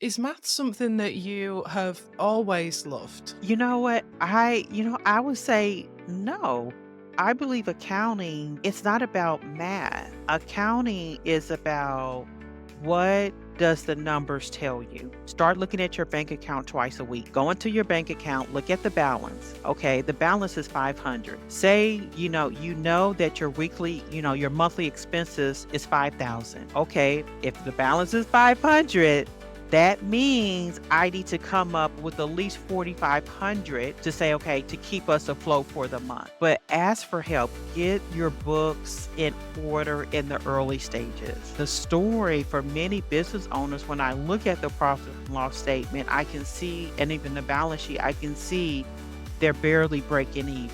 Is math something that you have always loved? You know what? I would say no. I believe accounting, it's not about math. Accounting is about what does the numbers tell you? Start looking at your bank account twice a week. Go into your bank account, look at the balance. Okay, the balance is 500. Say, you know that your weekly, your monthly expenses is 5,000. Okay, if the balance is 500, that means I need to come up with at least 4,500 to say, okay, to keep us afloat for the month. But ask for help. Get your books in order in the early stages. The story for many business owners, when I look at the profit and loss statement, I can see, and even the balance sheet, I can see they're barely breaking even.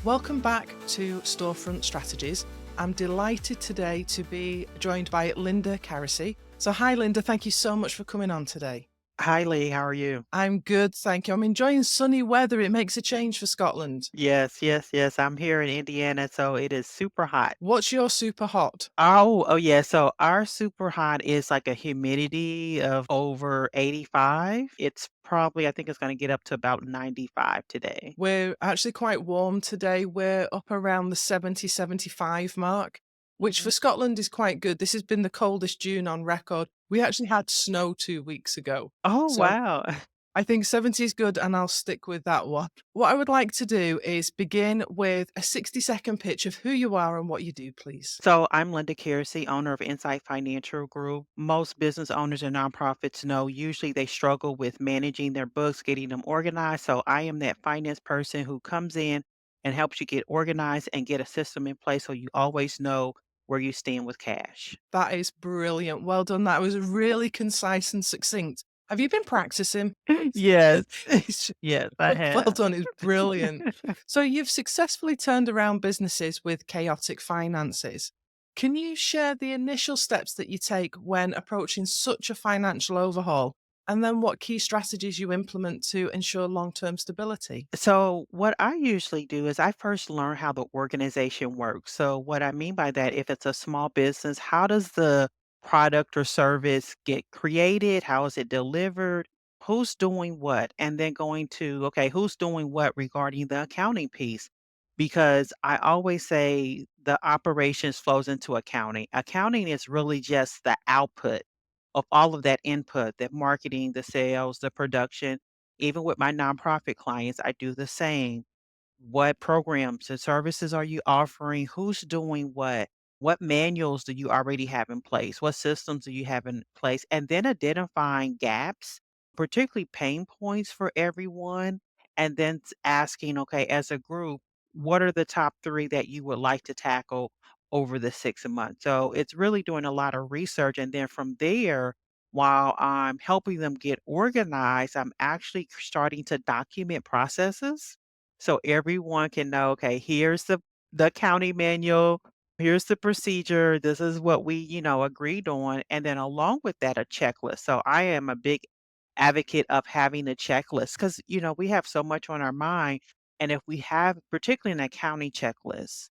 Welcome back to Storefront Strategies. I'm delighted today to be joined by Linda Karressy. So, hi, Linda. Thank you so much for coming on today. Hi, Lee. How are you? I'm good, thank you. I'm enjoying sunny weather. It makes a change for Scotland. Yes, yes, yes. I'm here in Indiana, so it is super hot. What's your super hot? Oh, yeah. So our super hot is like a humidity of over 85. It's probably, I think it's going to get up to about 95 today. We're actually quite warm today. We're up around the 70, 75 mark, which for Mhm. Scotland is quite good. This has been the coldest June on record. We actually had snow 2 weeks ago. Oh, So wow. I think 70 is good, and I'll stick with that one. What I would like to do is begin with a 60-second pitch of who you are and what you do, please. So I'm Linda Karressy, owner of Insight Financial Group. Most business owners and nonprofits know usually they struggle with managing their books, getting them organized. So I am that finance person who comes in and helps you get organized and get a system in place so you always know where you stand with cash. That is brilliant. Well done. That was really concise and succinct. Have you been practicing? Yes. It's Yes, I well have. done. It's brilliant. So you've successfully turned around businesses with chaotic finances. Can you share the initial steps that you take when approaching such a financial overhaul, and then what key strategies you implement to ensure long-term stability? So, what I usually do is I first learn how the organization works. So, what I mean by that, if it's a small business, how does the product or service get created? How is it delivered? Who's doing what? And then going to, okay, who's doing what regarding the accounting piece? Because I always say the operations flows into accounting. Accounting is really just the output of all of that input, that marketing, the sales, the production. Even with my nonprofit clients, I do the same. What programs and services are you offering? Who's doing what? What manuals do you already have in place? What systems do you have in place? And then identifying gaps, particularly pain points for everyone. And then asking, okay, as a group, what are the top three that you would like to tackle over the 6 months? So it's really doing a lot of research. And then from there, while I'm helping them get organized, I'm actually starting to document processes so everyone can know, okay, here's the county manual, here's the procedure, this is what we, agreed on, and then along with that, a checklist. So I am a big advocate of having a checklist because we have so much on our mind, and if we have, particularly an accounting checklist,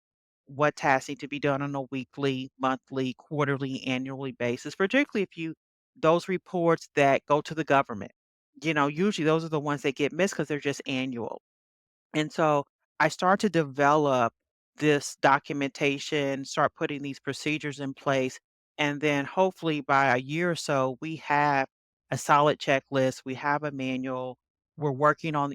what tasks need to be done on a weekly, monthly, quarterly, annually basis, particularly if you those reports that go to the government. Usually those are the ones that get missed because they're just annual. And so I start to develop this documentation, start putting these procedures in place. And then hopefully by a year or so, we have a solid checklist, we have a manual. We're working on,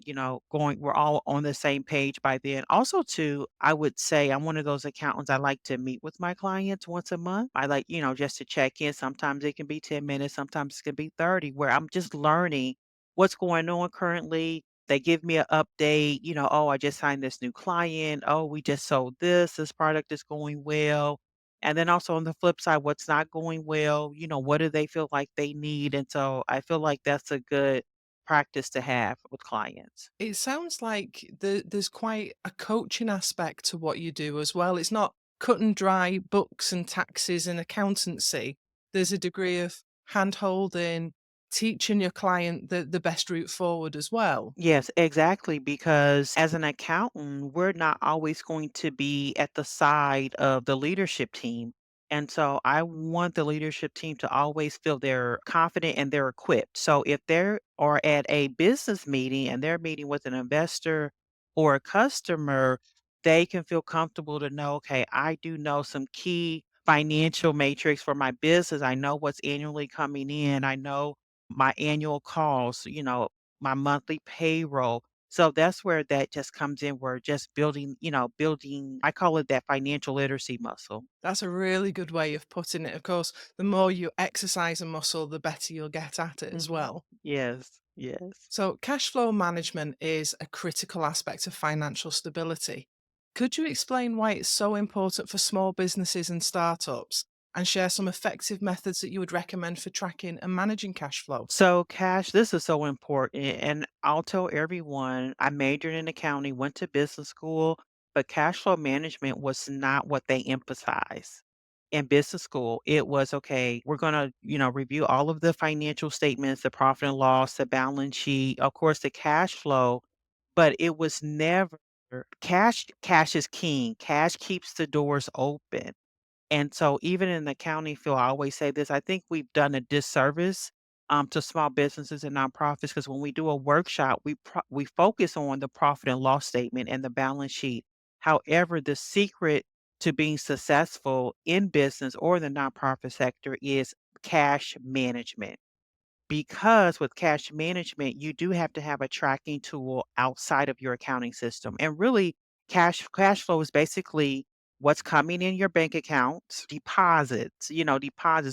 we're all on the same page by then. Also, too, I would say I'm one of those accountants. I like to meet with my clients once a month. I like, just to check in. Sometimes it can be 10 minutes, sometimes it can be 30, where I'm just learning what's going on currently. They give me an update, "Oh, I just signed this new client. Oh, we just sold this. This product is going well." And then also on the flip side, what's not going well, what do they feel like they need? And so I feel like that's a good practice to have with clients. It sounds like there's quite a coaching aspect to what you do as well. It's not cut and dry books and taxes and accountancy. There's a degree of hand-holding, teaching your client the best route forward as well. Yes, exactly. Because as an accountant, we're not always going to be at the side of the leadership team. And so I want the leadership team to always feel they're confident and they're equipped. So if they are at a business meeting and they're meeting with an investor or a customer, they can feel comfortable to know, okay, I do know some key financial matrix for my business. I know what's annually coming in. I know my annual costs, my monthly payroll. So that's where that just comes in. We're just building, I call it that financial literacy muscle. That's a really good way of putting it. Of course, the more you exercise a muscle, the better you'll get at it as Mhm. well. Yes, yes. So, cash flow management is a critical aspect of financial stability. Could you explain why it's so important for small businesses and startups and share some effective methods that you would recommend for tracking and managing cash flow? So cash, this is so important. And I'll tell everyone I majored in accounting, went to business school, but cash flow management was not what they emphasize. In business school, it was okay, we're going to, review all of the financial statements, the profit and loss, the balance sheet, of course, the cash flow, but it was never cash is king. Cash keeps the doors open. And so even in the accounting field, I always say this, I think we've done a disservice to small businesses and nonprofits because when we do a workshop, we focus on the profit and loss statement and the balance sheet. However, the secret to being successful in business or the nonprofit sector is cash management. Because with cash management, you do have to have a tracking tool outside of your accounting system. And really, cash flow is basically what's coming in your bank accounts, deposits,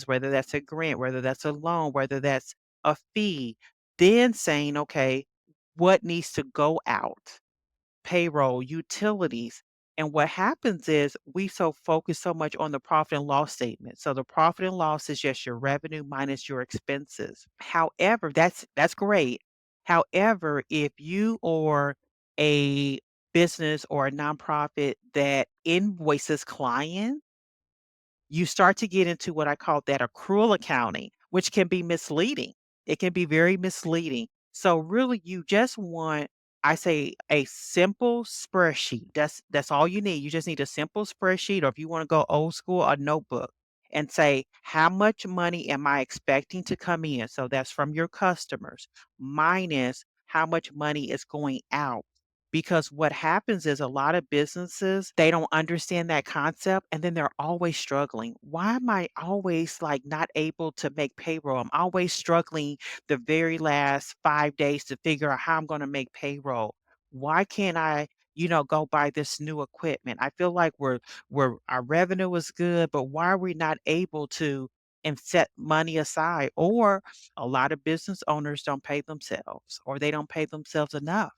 whether that's a grant, whether that's a loan, whether that's a fee, then saying, okay, what needs to go out? Payroll, utilities. And what happens is we so focus so much on the profit and loss statement. So the profit and loss is just your revenue minus your expenses. However, that's great. However, if you are a business or a nonprofit that invoices clients, you start to get into what I call that accrual accounting, which can be misleading. It can be very misleading. So really you just want, I say, a simple spreadsheet. That's all you need. You just need a simple spreadsheet, or if you want to go old school, a notebook, and say, how much money am I expecting to come in? So that's from your customers minus how much money is going out. Because what happens is a lot of businesses, they don't understand that concept and then they're always struggling. Why am I always like not able to make payroll? I'm always struggling the very last 5 days to figure out how I'm going to make payroll. Why can't I, go buy this new equipment? I feel like we're our revenue is good, but why are we not able to and set money aside? Or a lot of business owners don't pay themselves or they don't pay themselves enough.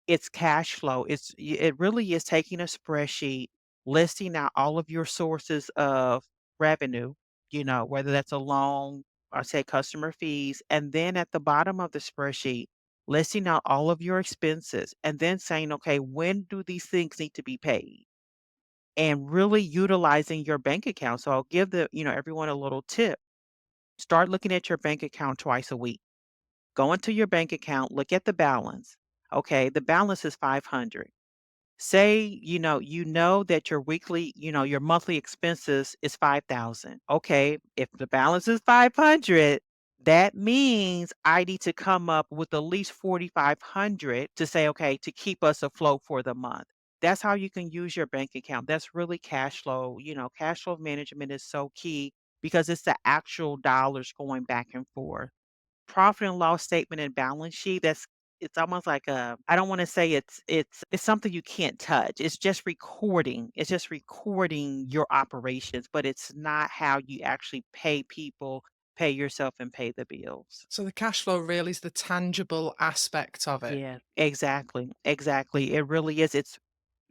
It's cash flow. It really is taking a spreadsheet, listing out all of your sources of revenue, whether that's a loan or say customer fees, and then at the bottom of the spreadsheet, listing out all of your expenses and then saying, okay, when do these things need to be paid? And really utilizing your bank account. So I'll give everyone a little tip. Start looking at your bank account twice a week. Go into your bank account, look at the balance. Okay, the balance is 500. Say, you know that your monthly expenses is 5,000. Okay, if the balance is 500, that means I need to come up with at least 4,500 to say, okay, to keep us afloat for the month. That's how you can use your bank account. That's really cash flow. Cash flow management is so key because it's the actual dollars going back and forth. Profit and loss statement and balance sheet, it's almost like I don't wanna say it's something you can't touch. It's just recording. It's just recording your operations, but it's not how you actually pay people, pay yourself, and pay the bills. So, the cash flow really is the tangible aspect of it. Yeah, exactly, exactly. It really is.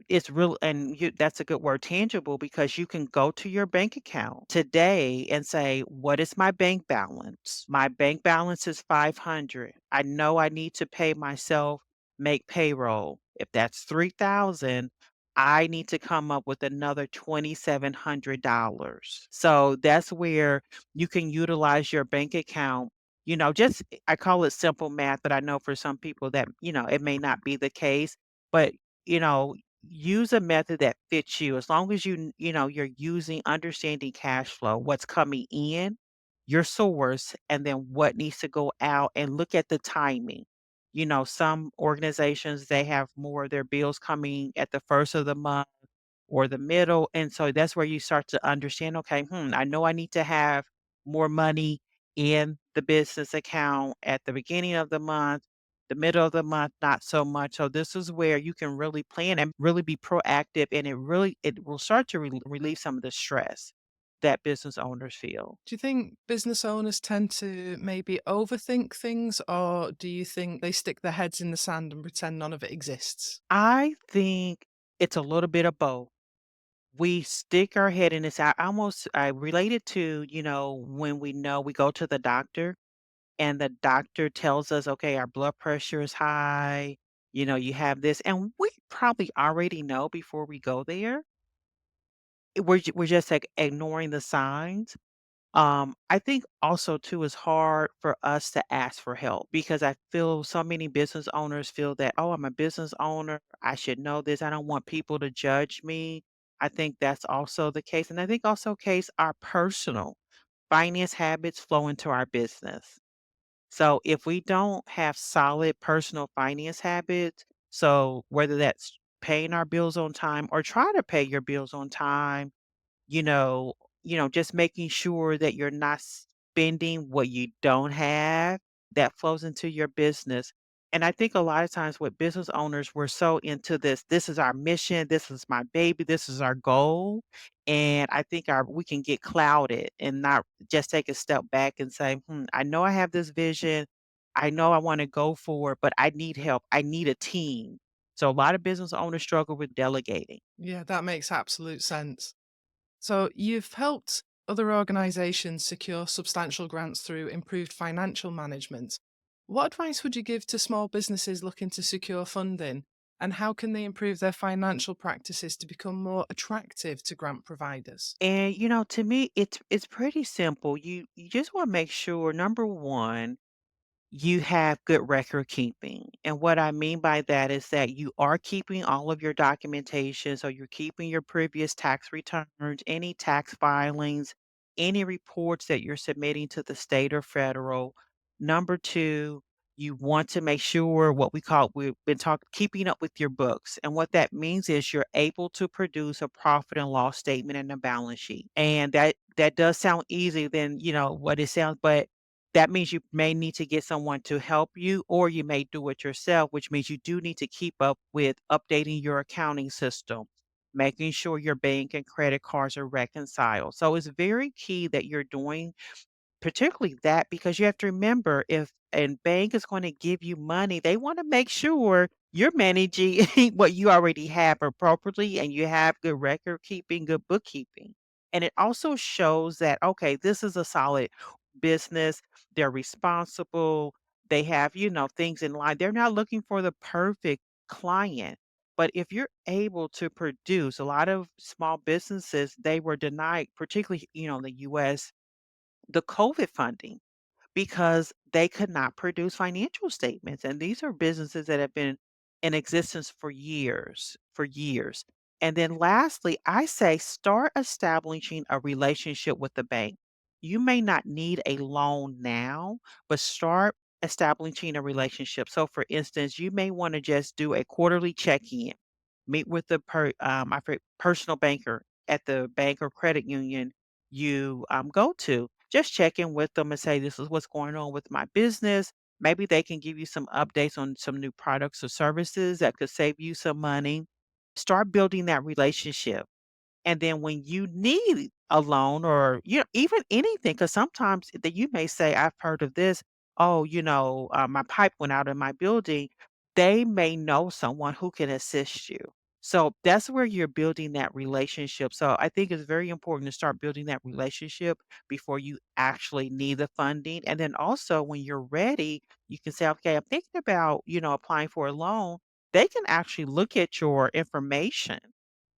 It's real, and that's a good word, tangible, because you can go to your bank account today and say, "What is my bank balance? My bank balance is 500. I know I need to pay myself, make payroll. If that's 3,000, I need to come up with another $2,700." So that's where you can utilize your bank account. Just I call it simple math, but I know for some people that, it may not be the case, but you know, use a method that fits you. As long as you're using understanding cash flow, what's coming in, your source, and then what needs to go out, and look at the timing. Some organizations, they have more of their bills coming at the first of the month or the middle. And so that's where you start to understand, okay, I know I need to have more money in the business account at the beginning of the month, the middle of the month, not so much. So this is where you can really plan and really be proactive, and it will start to relieve some of the stress that business owners feel. Do you think business owners tend to maybe overthink things, or do you think they stick their heads in the sand and pretend none of it exists? I think it's a little bit of both. We stick our head in this. I relate it to, when we know we go to the doctor and the doctor tells us, okay, our blood pressure is high, you have this, and we probably already know before we go there. We're just like ignoring the signs. I think also too it's hard for us to ask for help because I feel so many business owners feel that, oh, I'm a business owner. I should know this. I don't want people to judge me. I think that's also the case. And I think also case our personal finance habits flow into our business. So if we don't have solid personal finance habits, so whether that's paying our bills on time or try to pay your bills on time, you know just making sure that you're not spending what you don't have that flows into your business. And I think a lot of times with business owners, we're so into this is our mission, this is my baby, this is our goal. And I think our we can get clouded and not just take a step back and say, I know I have this vision. I know I want to go for it, but I need help. I need a team. So a lot of business owners struggle with delegating. Yeah, that makes absolute sense. So, you've helped other organizations secure substantial grants through improved financial management. What advice would you give to small businesses looking to secure funding? And how can they improve their financial practices to become more attractive to grant providers? And to me, it's pretty simple. You just want to make sure, number one, you have good record keeping. And what I mean by that is that you are keeping all of your documentation. So you're keeping your previous tax returns, any tax filings, any reports that you're submitting to the state or federal. Number two, you want to make sure what we've been talking, keeping up with your books. And what that means is you're able to produce a profit and loss statement and a balance sheet. And that does sound easy than, what it sounds, but that means you may need to get someone to help you, or you may do it yourself, which means you do need to keep up with updating your accounting system, making sure your bank and credit cards are reconciled. So it's very key that you're doing particularly that, because you have to remember, if a bank is going to give you money, they want to make sure you're managing what you already have appropriately and you have good record keeping, good bookkeeping. And it also shows that, okay, this is a solid business. They're responsible. They have, things in line. They're not looking for the perfect client. But if you're able to produce, a lot of small businesses, they were denied, particularly, in the US, the COVID funding because they could not produce financial statements. And these are businesses that have been in existence for years, for years. And then lastly, I say start establishing a relationship with the bank. You may not need a loan now, but start establishing a relationship. So for instance, you may want to just do a quarterly check-in, meet with the personal banker at the bank or credit union you go to. Just check in with them and say, this is what's going on with my business. Maybe they can give you some updates on some new products or services that could save you some money. Start building that relationship. And then when you need a loan, or, even anything, because sometimes that you may say, I've heard of this. Oh, my pipe went out in my building. They may know someone who can assist you. So that's where you're building that relationship. So I think it's very important to start building that relationship before you actually need the funding. And then also when you're ready, you can say, okay, I'm thinking about, applying for a loan. They can actually look at your information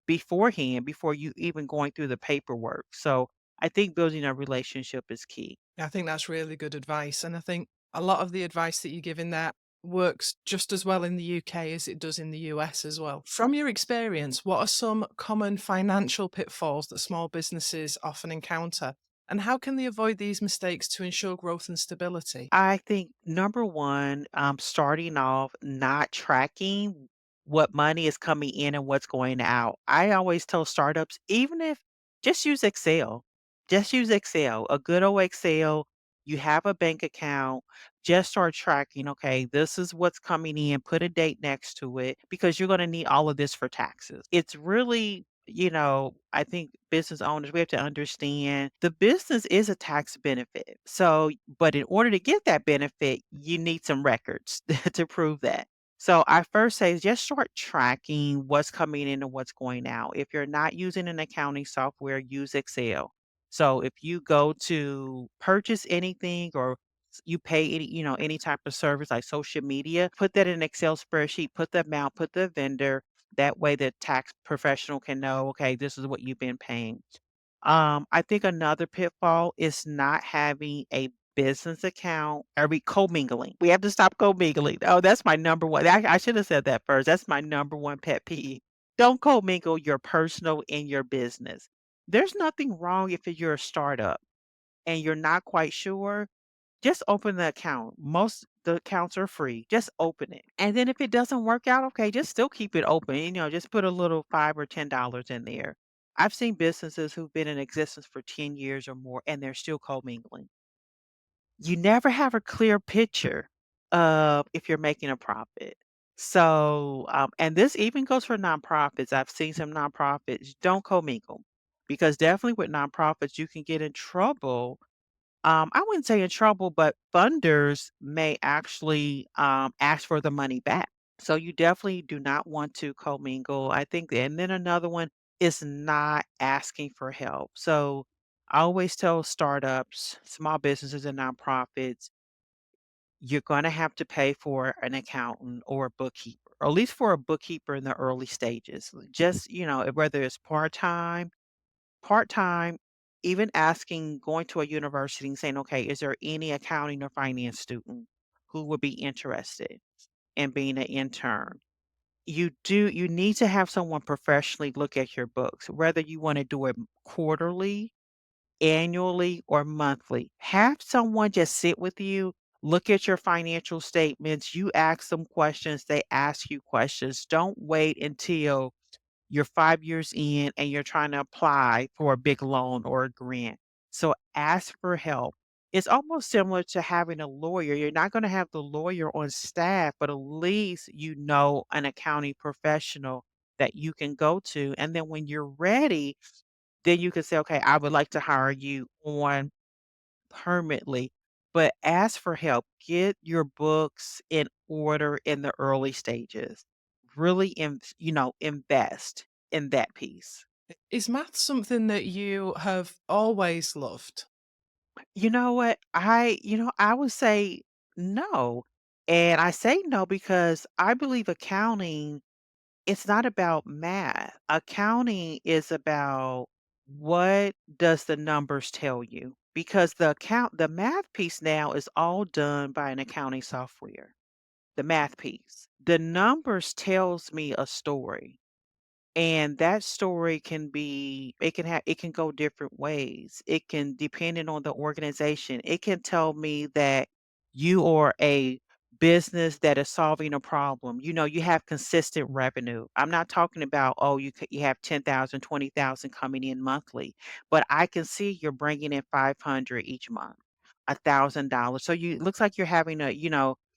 beforehand, before you even going through the paperwork. So I think building a relationship is key. I think that's really good advice. And I think a lot of the advice that you give in there, works just as well in the UK as it does in the US as well. From your experience, what are some common financial pitfalls that small businesses often encounter? And how can they avoid these mistakes to ensure growth and stability? I think number one, starting off not tracking what money is coming in and what's going out. I always tell startups, even if just use Excel, just use Excel, a good old Excel. You have a bank account, just start tracking. Okay, this is what's coming in, put a date next to it because you're going to need all of this for taxes. It's really I think business owners, we have to understand the business is a tax benefit. So, but in order to get that benefit, you need some records to prove that. So, I first say just start tracking what's coming in and what's going out. If you're not using an accounting software, use Excel. So, if you go to purchase anything or you pay any type of service like social media, put that in an Excel spreadsheet, put the amount, put the vendor, that way the tax professional can know, okay, this is what you've been paying. I think another pitfall is not having a business account or co-mingling. We have to stop co-mingling. Oh, that's my number one. I should have said that first. That's my number one pet peeve. Don't co-mingle your personal and your business. There's nothing wrong if you're a startup and you're not quite sure, just open the account. Most the accounts are free. Just open it. And then if it doesn't work out, okay, just still keep it open. Just put a little 5 or $10 in there. I've seen businesses who've been in existence for 10 years or more and they're still commingling. You never have a clear picture of if you're making a profit. So, and this even goes for nonprofits. I've seen some nonprofits don't commingle because definitely with nonprofits, you can get in trouble. I wouldn't say in trouble, but funders may actually ask for the money back. So you definitely do not want to commingle. I think, and then another one is not asking for help. So I always tell startups, small businesses, and nonprofits, you're going to have to pay for an accountant or a bookkeeper, or at least for a bookkeeper in the early stages. Just, whether it's part-time, even asking going to a university and saying, "Okay, is there any accounting or finance student who would be interested in being an intern?" You need to have someone professionally look at your books, whether you wanna do it quarterly, annually, or monthly. Have someone just sit with you, look at your financial statements, you ask them questions, they ask you questions. Don't wait until you're 5 years in and you're trying to apply for a big loan or a grant. So ask for help. It's almost similar to having a lawyer. You're not going to have the lawyer on staff, but at least you know an accounting professional that you can go to. And then when you're ready, then you can say, okay, I would like to hire you on permanently, but ask for help. Get your books in order in the early stages. Really, invest in that piece. Is math something that you have always loved? You know what? I would say no. And I say no because I believe accounting, it's not about math. Accounting is about what does the numbers tell you? Because the math piece now is all done by an accounting software. The math piece. The numbers tells me a story. And that story it can go different ways. It can depending on the organization. It can tell me that you are a business that is solving a problem. You have consistent revenue. I'm not talking about, oh, you have 10,000, 20,000 coming in monthly, but I can see you're bringing in 500 each month, $1,000. So it looks like you're having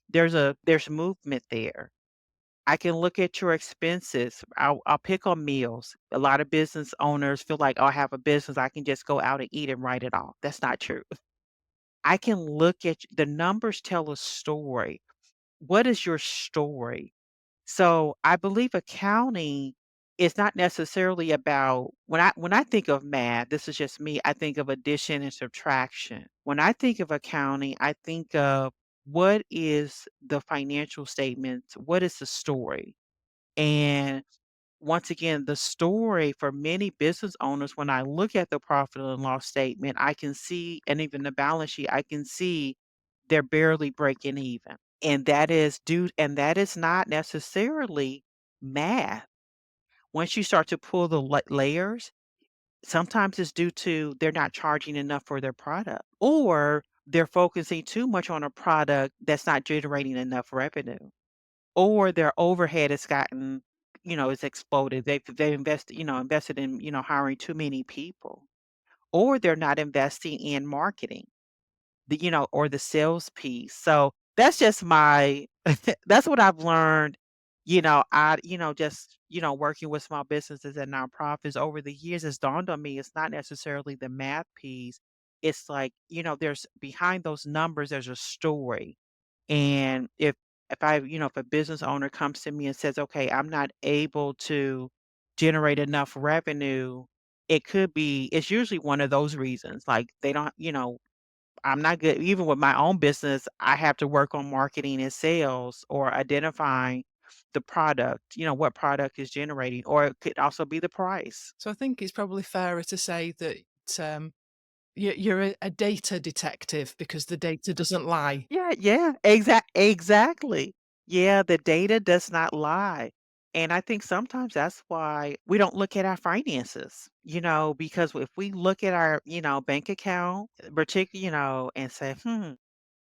there's movement there. I can look at your expenses. I'll pick on meals. A lot of business owners feel like, "Oh, I have a business, I can just go out and eat and write it off." That's not true. I can look at the numbers tell a story. What is your story? So, I believe accounting is not necessarily about when I think of math, this is just me, I think of addition and subtraction. When I think of accounting, I think of what is the financial statements? What is the story? And once again, the story for many business owners, when I look at the profit and loss statement, I can see, and even the balance sheet, I can see they're barely breaking even. and that is not necessarily math. Once you start to pull the layers, sometimes it's due to they're not charging enough for their product, or they're focusing too much on a product that's not generating enough revenue, or their overhead has gotten, it's exploded. They invested in, hiring too many people, or they're not investing in marketing, or the sales piece. So that's just my that's what I've learned, just, working with small businesses and nonprofits over the years. It's dawned on me it's not necessarily the math piece. It's like, there's behind those numbers, there's a story. And if a business owner comes to me and says, okay, I'm not able to generate enough revenue, it's usually one of those reasons. Like they don't, I'm not good even with my own business, I have to work on marketing and sales or identifying the product, what product is generating, or it could also be the price. So I think it's probably fairer to say that um, you're a data detective because the data doesn't lie. Yeah, yeah, exactly. Yeah, the data does not lie. And I think sometimes that's why we don't look at our finances, because if we look at our, bank account, particularly, and say,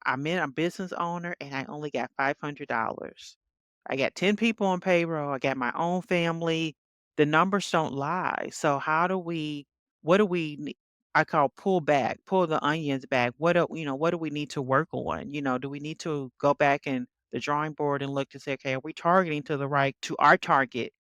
I'm in a business owner and I only got $500. I got 10 people on payroll. I got my own family. The numbers don't lie. So what do we I call pull back, pull the onions back. What do we need to work on? Do we need to go back and the drawing board and look to say, okay, are we targeting to our target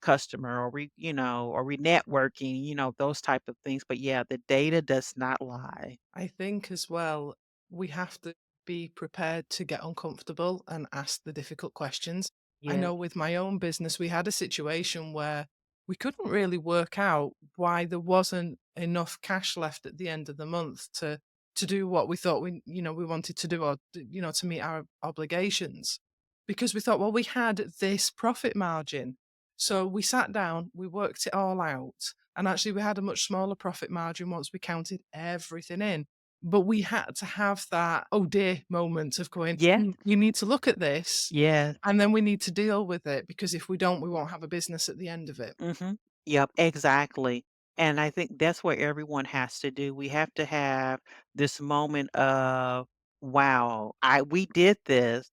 customer? Are we networking, those type of things. But yeah, the data does not lie. I think as well, we have to be prepared to get uncomfortable and ask the difficult questions. I Yeah. know with my own business, we had a situation where we couldn't really work out why there wasn't enough cash left at the end of the month to do what we thought we wanted to do, or to meet our obligations, because we thought, well, we had this profit margin. So we sat down, we worked it all out, and actually we had a much smaller profit margin once we counted everything in. But we had to have that, "Oh dear" moment of going, Yeah. You need to look at this, Yeah. and then we need to deal with it, because if we don't, we won't have a business at the end of it." Mhm. Yep, exactly. And I think that's what everyone has to do. We have to have this moment of, wow, I we did this.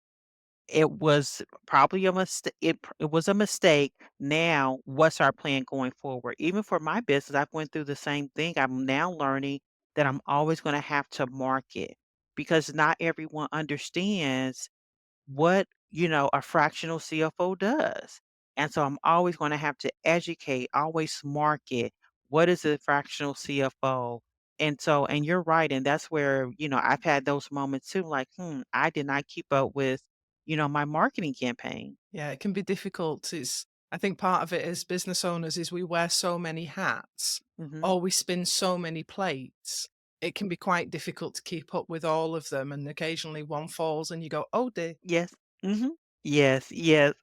It was probably a mistake. It was a mistake. Now, what's our plan going forward? Even for my business, I've went through the same thing. I'm now learning that I'm always going to have to market because not everyone understands what, a fractional CFO does. And so I'm always going to have to educate, always market. What is a fractional CFO? And you're right. And that's where, I've had those moments too, like, I did not keep up with, my marketing campaign. Yeah, it can be difficult. I think part of it as business owners is we wear so many hats, Hmm. or we spin so many plates. It can be quite difficult to keep up with all of them, and occasionally one falls and you go, "Oh dear." Yes. Hmm. Yes. Yes.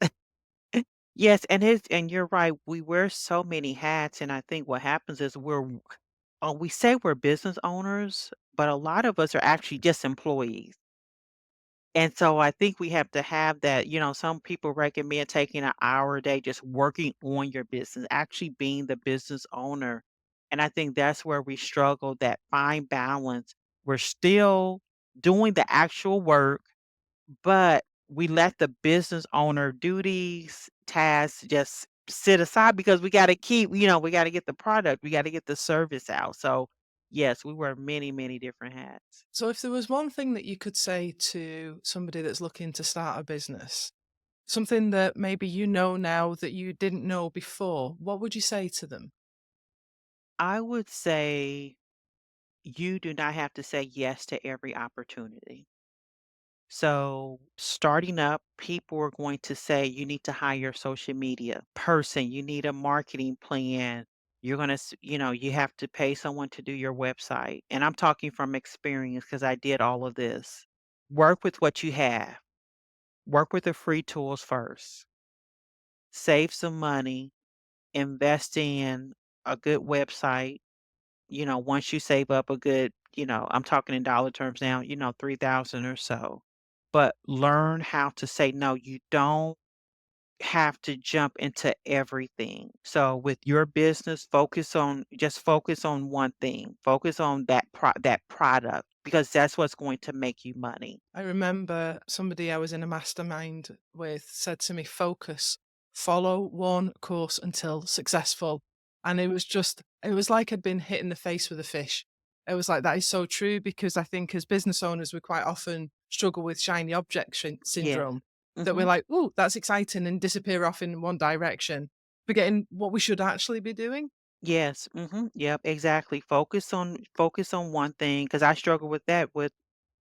Yes. And you're right. We wear so many hats. And I think what happens is we say we're business owners, but a lot of us are actually just employees. And so I think we have to have that, some people recommend taking an hour a day just working on your business, actually being the business owner. And I think that's where we struggle, that fine balance. We're still doing the actual work, but we let the business owner duties, tasks just sit aside because we got to get the product, we got to get the service out. So, yes, we wear many, many different hats. So if there was one thing that you could say to somebody that's looking to start a business, something that maybe you know now that you didn't know before, what would you say to them? I would say you do not have to say yes to every opportunity. So, starting up, people are going to say you need to hire a social media person, you need a marketing plan. You have to pay someone to do your website. And I'm talking from experience because I did all of this. Work with what you have, work with the free tools first, save some money, invest in a good website. Once you save up a good, I'm talking in dollar terms now, 3,000 or so. but learn how to say no. You don't have to jump into everything. So with your business, focus on one thing. Focus on that product because that's what's going to make you money. I remember somebody I was in a mastermind with said to me, focus, follow one course until successful. And it was like I'd been hit in the face with a fish. It was like, that is so true because I think as business owners, we quite often struggle with shiny object Yes. syndrome that we're Mhm. like, oh, that's exciting and disappear off in one direction, forgetting what we should actually be doing. Yes. Mhm. Yep, exactly. Focus on one thing because I struggle with that with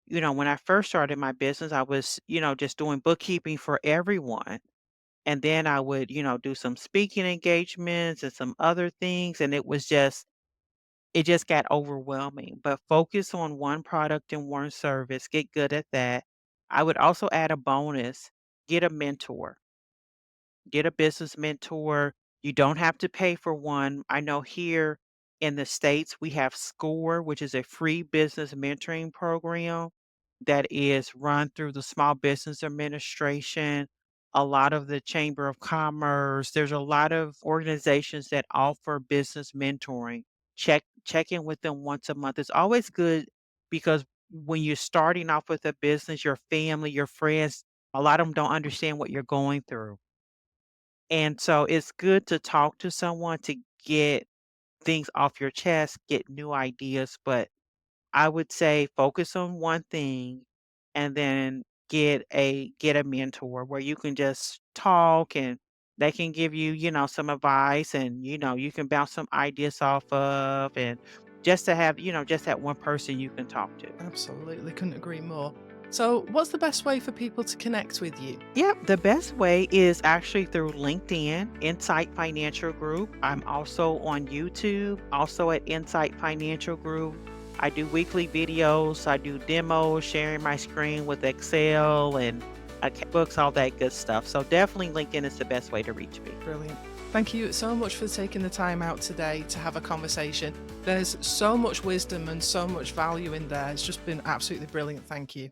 when I first started my business, I was, just doing bookkeeping for everyone. And then I would, do some speaking engagements and some other things. And it just got overwhelming. But focus on one product and one service, get good at that. I would also add a bonus, get a mentor. Get a business mentor. You don't have to pay for one. I know here in the States, we have SCORE, which is a free business mentoring program that is run through the Small Business Administration, a lot of the Chamber of Commerce. There's a lot of organizations that offer business mentoring. Check in with them once a month. It's always good because when you're starting off with a business, your family, your friends, a lot of them don't understand what you're going through. And so it's good to talk to someone to get things off your chest, get new ideas, but I would say focus on one thing and then get a mentor where you can just talk and they can give you, some advice and you can bounce some ideas off of and just to have, just that one person you can talk to. Absolutely, couldn't agree more. So, what's the best way for people to connect with you? Yep, the best way is actually through LinkedIn, Insight Financial Group. I'm also on YouTube, also at Insight Financial Group. I do weekly videos, I do demos, sharing my screen with Excel and books, all that good stuff. So definitely LinkedIn is the best way to reach me. Brilliant. Thank you so much for taking the time out today to have a conversation. There's so much wisdom and so much value in there. It's just been absolutely brilliant. Thank you.